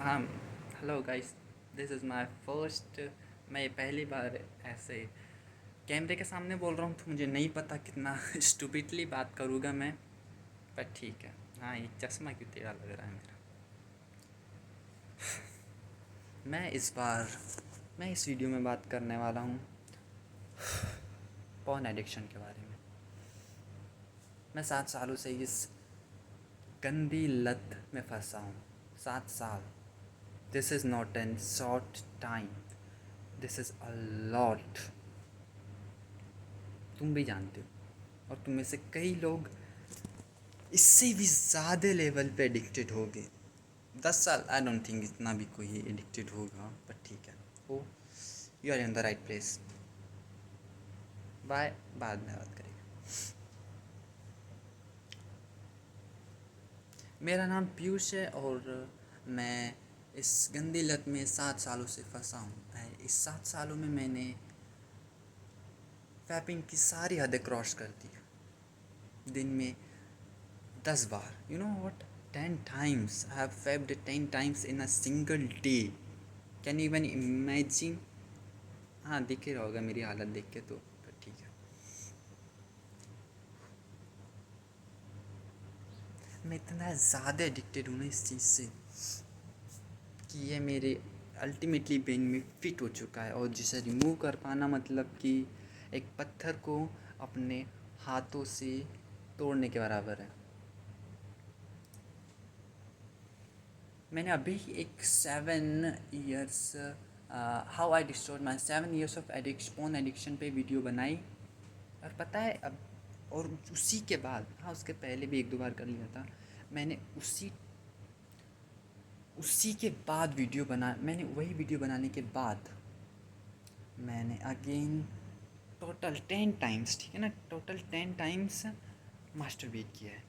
हाँ। Hello guys, this is my first. मैं पहली बार ऐसे कैमरे के सामने बोल रहा हूँ, तो मुझे नहीं पता कितना स्टूपिडली बात करूँगा मैं, पर ठीक है। हाँ, ये चश्मा क्यों टेढ़ा लग रहा है मेरा। मैं इस बार मैं इस वीडियो में बात करने वाला हूँ पॉर्न एडिक्शन के बारे में। मैं 7 सालों से इस गंदी लत में फंसा हूँ। 7 साल। This is not an short time, this is a lot. तुम भी जानते हो, और तुम में से कई लोग इससे भी ज़्यादा लेवल पे एडिक्टेड हो गए। 10 साल, आई डोंट थिंक इतना भी कोई एडिक्टेड होगा, बट ठीक है। Oh, you are in the right place. Bye. बाद में बात करेंगे। मेरा नाम पीयूष है, और मैं इस गंदी लत में 7 सालों से फंसा हूँ। इस 7 सालों में मैंने वैपिंग की सारी हदें क्रॉस कर दी। दिन में 10 बार, you know what, 10 times. I have vaped 10 times in a single day. Can you even imagine? हाँ, दिख ही रहा होगा मेरी हालत देख के, तो फिर ठीक है। मैं इतना ज़्यादा एडिक्टेड हूँ ना इस चीज़ से, कि ये मेरे अल्टीमेटली ब्रेन में फिट हो चुका है, और जिसे रिमूव कर पाना मतलब कि एक पत्थर को अपने हाथों से तोड़ने के बराबर है। मैंने अभी एक 7 years how I destroyed my 7 years of addiction, phone addiction पे वीडियो बनाई। और पता है अब, और उसी के बाद, हाँ उसके पहले भी एक दो बार कर लिया था मैंने। उसी के बाद मैंने वही वीडियो बनाने के बाद मैंने अगेन टोटल 10 टाइम्स, ठीक है ना, टोटल 10 टाइम्स मास्टरबेट किया है।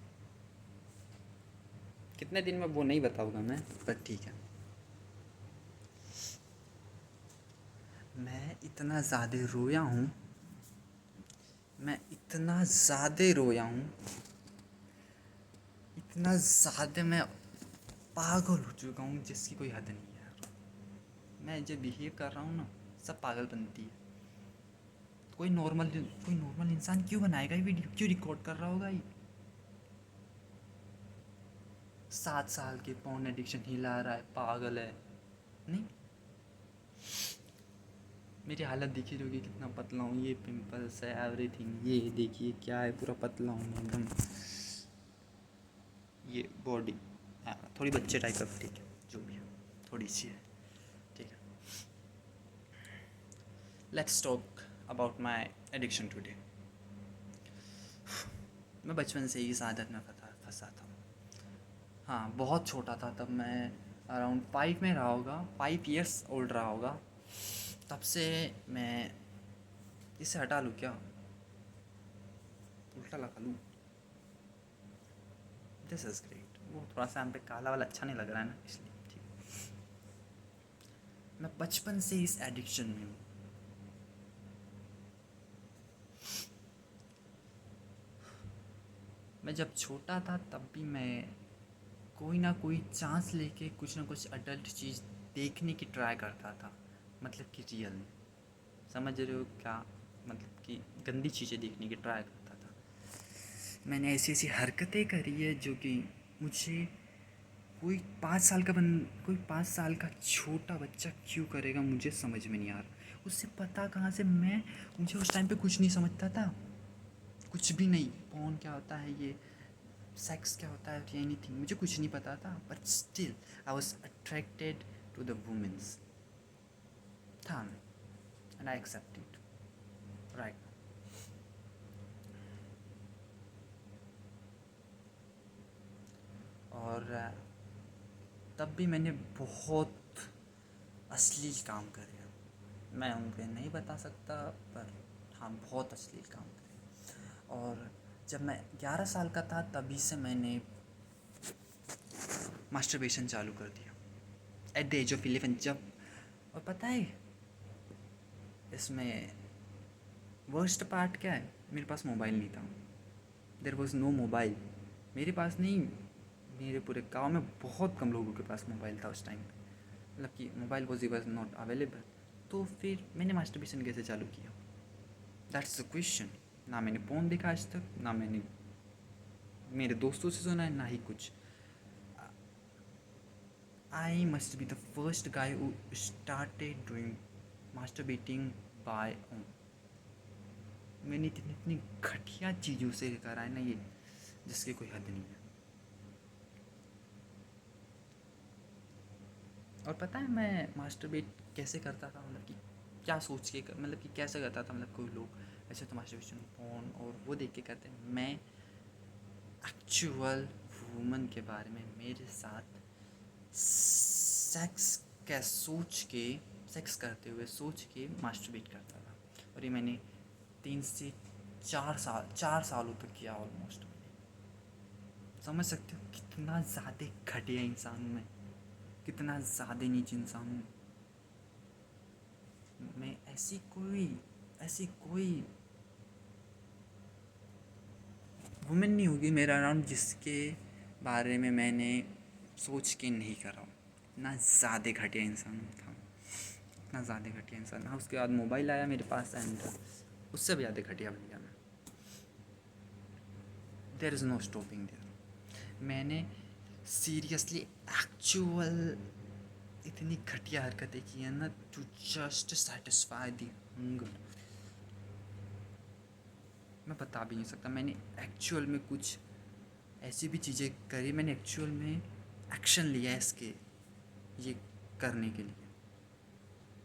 कितने दिन में वो नहीं बताऊँगा मैं, पर ठीक है। मैं इतना ज़्यादा रोया हूँ, मैं इतना ज़्यादा रोया हूँ, इतना ज़्यादा मैं पागल हो चुका हूँ जिसकी कोई हद नहीं है यार। मैं जो बिहेव कर रहा हूँ ना, सब पागल बनती है। कोई नॉर्मल इंसान क्यों बनाएगा ये वीडियो, क्यों रिकॉर्ड कर रहा होगा ये? 7 साल के पॉर्न एडिक्शन हिला रहा है, पागल है। नहीं, मेरी हालत दिखी रही होगी, कितना पतला हूँ, ये पिंपल्स है, एवरीथिंग। ये देखिए क्या है, पूरा पतला हूँ एकदम। ये बॉडी थोड़ी बच्चे टाइप ऑफ, ठीक है, जो भी है, थोड़ी सी है, ठीक है। Let's talk about my addiction today. मैं बचपन से ही इस आदत में फंसा था। हाँ, बहुत छोटा था तब मैं, अराउंड 5 में रहा होगा, 5 ईयर्स ओल्ड रहा होगा। तब से मैं, इसे हटा लूँ क्या, उल्टा लगा लूँ? This is great. वो थोड़ा सा हम पे काला वाला अच्छा नहीं लग रहा है ना, इसलिए ठीक। मैं बचपन से इस एडिक्शन में हूँ। मैं जब छोटा था तब भी मैं कोई ना कोई चांस लेके कुछ ना कुछ अडल्ट चीज़ देखने की ट्राई करता था, मतलब कि रियल में। समझ रहे हो क्या, मतलब कि गंदी चीज़ें देखने की ट्राई करता था। मैंने ऐसी ऐसी हरकतें करी है जो कि मुझे, कोई 5 साल का छोटा बच्चा क्यों करेगा, मुझे समझ में नहीं आ रहा। उससे पता कहाँ से, मुझे उस टाइम पे कुछ नहीं समझता था, कुछ भी नहीं। पॉर्न क्या होता है, ये सेक्स क्या होता है, एनीथिंग मुझे कुछ नहीं पता था, but still I was attracted to the womens, था मैं, and I accept it right. और तब भी मैंने बहुत अश्लील काम करे। मैं उनके नहीं बता सकता, पर हाँ, बहुत अश्लील काम करे। और जब मैं 11 साल का था तभी से मैंने मास्टरबेशन चालू कर दिया, एट द एज ऑफ 11 जब। और पता है इसमें वर्स्ट पार्ट क्या है, मेरे पास मोबाइल नहीं था। There was no mobile. मेरे पास नहीं, मेरे पूरे गांव में बहुत कम लोगों के पास मोबाइल था उस टाइम पे। मतलब कि मोबाइल वॉज नॉट अवेलेबल, तो फिर मैंने मास्टरबेशन कैसे चालू किया? That's the question. ना मैंने पोर्न देखा आज तक, ना मैंने मेरे दोस्तों से सुना है, ना ही कुछ। I must be the first guy who started doing masturbating by own. मैंने इतनी इतनी घटिया चीज़ों से करा है ना ये, जिसकी कोई हद नहीं है। और पता है मैं मास्टरबेट कैसे करता था, मतलब कि क्या सोच के मतलब कि कैसे करता था, मतलब कोई लोग ऐसे तो मास्टरबेशन पोर्न और वो देख के करते हैं, मैं एक्चुअल वूमन के बारे में मेरे साथ सेक्स क्या सोच के, सेक्स करते हुए सोच के मास्टरबेट करता था। और ये मैंने 3 से 4 सालों तक किया ऑलमोस्ट। समझ सकते हो कितना ज़्यादा घटिया इंसान हूँ मैं, कितना ज़्यादा नीच इंसान हूँ मैं। ऐसी कोई वुमेन नहीं होगी मेरा अराउंड जिसके बारे में मैंने सोच के नहीं करा हूँ। इतना ज़्यादा घटिया इंसान था, इतना ज़्यादा घटिया इंसान। हाँ, उसके बाद मोबाइल आया मेरे पास एंड उससे भी ज़्यादा घटिया बन गया मैं। There is no stopping there. मैंने सीरियसली एक्चुअल इतनी घटिया हरकतें की हैं ना, to just satisfy the hunger. मैं बता भी नहीं सकता। मैंने एक्चुअल में कुछ ऐसी भी चीज़ें करी, मैंने एक्चुअल में एक्शन लिया है इसके ये करने के लिए।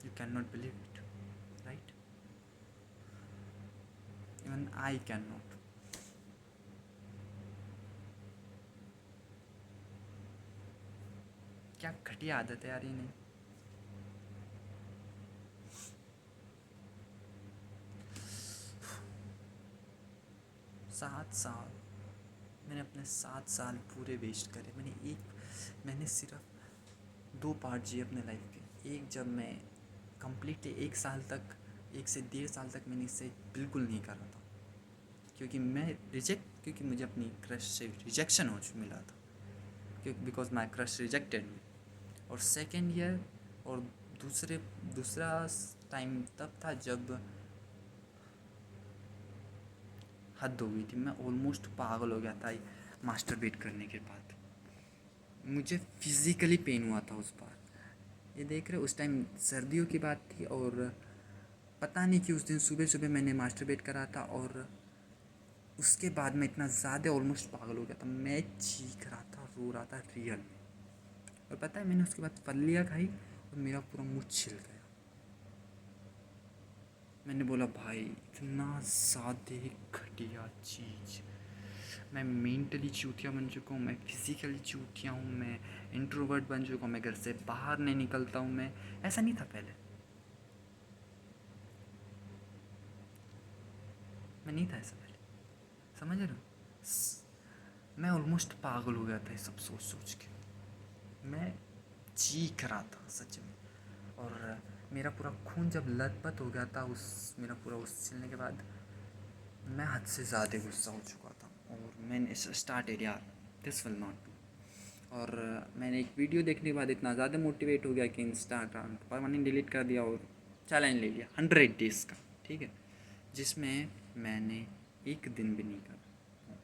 You can not believe it, right? Even I can not. क्या घटिया आदत है यार ये। नहीं, 7 साल मैंने अपने 7 साल पूरे वेस्ट करे। मैंने सिर्फ 2 पार्ट जिए अपने लाइफ के। एक, जब मैं कंप्लीटली 1 साल तक, 1 से 1.5 साल तक मैंने इसे बिल्कुल नहीं करा था, क्योंकि मुझे अपनी क्रश से रिजेक्शन हो मिला था, क्योंकि बिकॉज माई क्रश रिजेक्टेड मी। और सेकेंड ईयर और दूसरा टाइम तब था जब हद हो गई थी। मैं ऑलमोस्ट पागल हो गया था मास्टरबेट करने के बाद। मुझे फिज़िकली पेन हुआ था उस बार। ये देख रहे, उस टाइम सर्दियों की बात थी और पता नहीं कि उस दिन सुबह सुबह मैंने मास्टरबेट करा था और उसके बाद मैं इतना ज़्यादा ऑलमोस्ट पागल हो गया था। मैं चीख रहा था, रो रहा था रियल में। और पता है मैंने उसके बाद फलियाँ खाई और मेरा पूरा मुँह छिल गया। मैंने बोला भाई इतना ज़्यादा घटिया चीज़। मैं मेंटली चूतिया बन चुका हूँ, मैं फिज़िकली चूतिया हूँ, मैं इंट्रोवर्ट बन चुका हूँ, मैं घर से बाहर नहीं निकलता हूँ। मैं ऐसा नहीं था पहले, मैं नहीं था ऐसा पहले। समझ रहे हो? मैं ऑलमोस्ट पागल हो गया था ये सब सोच सोच के। मैं चीख रहा था सच में। और मेरा पूरा खून जब लथपथ हो गया था मेरा पूरा उस छिलने के बाद, मैं हद से ज़्यादा गुस्सा हो चुका था और मैंने स्टार्टेड यार दिस विल नॉट डू। और मैंने एक वीडियो देखने के बाद इतना ज़्यादा मोटिवेट हो गया कि इंस्टाग्राम परमानेंट डिलीट कर दिया और चैलेंज ले लिया 100 डेज़ का, ठीक है, जिसमें मैंने एक दिन भी नहीं करा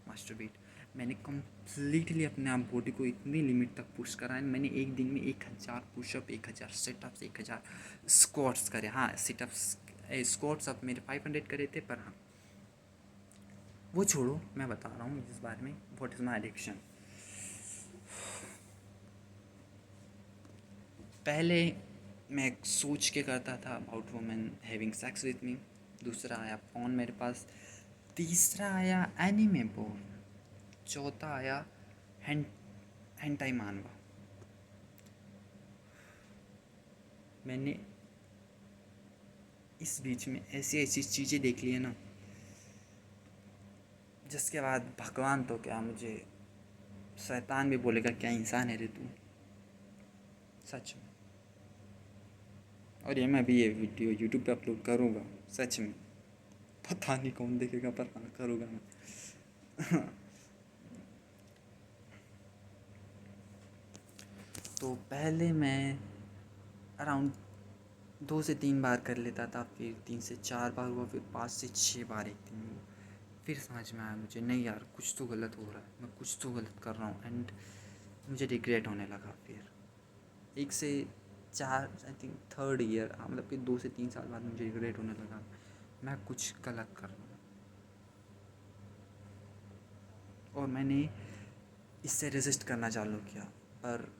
मास्टरबेट। मैंने कम्प्लीटली अपने आप बॉडी को इतनी लिमिट तक पुश करा है। मैंने एक दिन में 1000 पुशअप, 1000 सिटअप्स, 1000 स्क्वाट्स करे। हाँ, सिटअप्स स्क्वाट्स अब मेरे 500 करे थे, पर हाँ वो छोड़ो, मैं बता रहा हूँ इस बारे में व्हाट इज़ माई एडिक्शन। पहले मैं सोच के करता था about women having sex with me. दूसरा आया फोन मेरे पास। तीसरा आया एनीमे पोर्न। चौथा आया हेंटाई मानवा। मैंने इस बीच में ऐसी ऐसी चीज़ें देख ली है ना, जिसके बाद भगवान तो क्या, मुझे शैतान भी बोलेगा क्या इंसान है रे तू, सच में। और ये मैं भी ये वीडियो यूट्यूब पे अपलोड करूँगा सच में। पता नहीं कौन देखेगा, पर हाँ करूँगा मैं। तो पहले मैं अराउंड 2 से 3 बार कर लेता था, फिर 3 से 4 बार हुआ, फिर 5 से 6 बार एक दिन में। फिर समझ में आया मुझे, नहीं यार कुछ तो गलत हो रहा है, मैं कुछ तो गलत कर रहा हूँ। एंड मुझे रिग्रेट होने लगा। फिर 1 से 4 आई थिंक थर्ड ईयर, हाँ मतलब कि 2 से 3 साल बाद मुझे रिग्रेट होने लगा, मैं कुछ गलत कर रहा हूँ। और मैंने इससे रेजिस्ट करना चालू किया, पर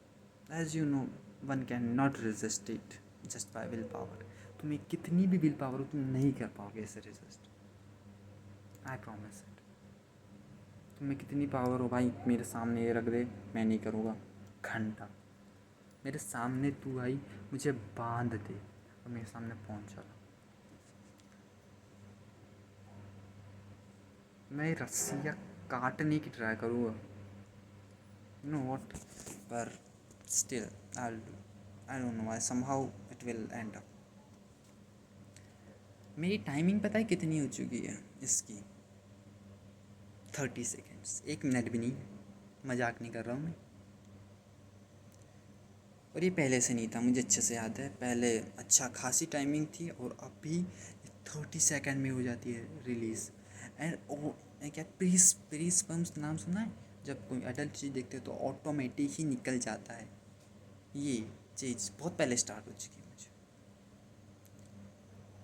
as you know one can not resist it just by will power. तुम्हें कितनी भी विल पावर हो, तुम नहीं कर पाओगे इससे रेजिस्ट, आई प्रॉमिस इट। तुम्हें कितनी पावर हो भाई, मेरे सामने ये रख दे, मैं नहीं करूँगा घंटा। मेरे सामने तू भाई मुझे बांध दे और मेरे सामने पहुँच चला, मैं रस्सियाँ काटने की ट्राई करूँगा, नो वॉट, पर still I don't know why somehow it will and up. मेरी टाइमिंग पता है कितनी हो चुकी है इसकी? 30 सेकेंड्स, 1 मिनट भी नहीं, मजाक नहीं कर रहा हूँ मैं। और ये पहले से नहीं था, मुझे अच्छे से याद है, पहले अच्छा खासी टाइमिंग थी और अभी 30 सेकेंड में हो जाती है रिलीज़। एंड ओ क्या प्रीस प्रीस पम्स नाम सुना है? जब कोई अडल्ट चीज़ देखते हैं तो ऑटोमेटिक ही निकल जाता है। ये चीज़ बहुत पहले स्टार्ट हो चुकी है मुझे,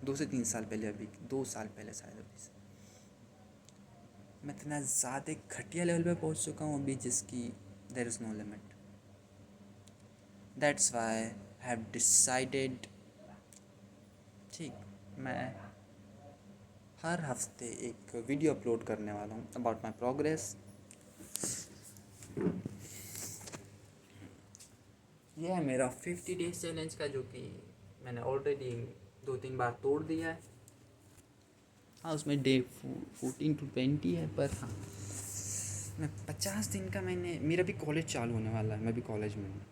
2 से 3 साल पहले, अभी 2 साल पहले शायद। अभी से मैं इतना ज़्यादा घटिया लेवल पे पहुंच चुका हूँ अभी, जिसकी there is no limit. That's why have decided, ठीक, मैं हर हफ्ते एक वीडियो अपलोड करने वाला हूँ अबाउट माई प्रोग्रेस। यह है मेरा 50 डेज चैलेंज का, जो कि मैंने ऑलरेडी 2-3 बार तोड़ दिया है। हाँ उसमें डे 14 to 20 है, पर हाँ मैं 50 दिन का, मैंने मेरा भी कॉलेज चालू होने वाला है, मैं भी कॉलेज में हूँ।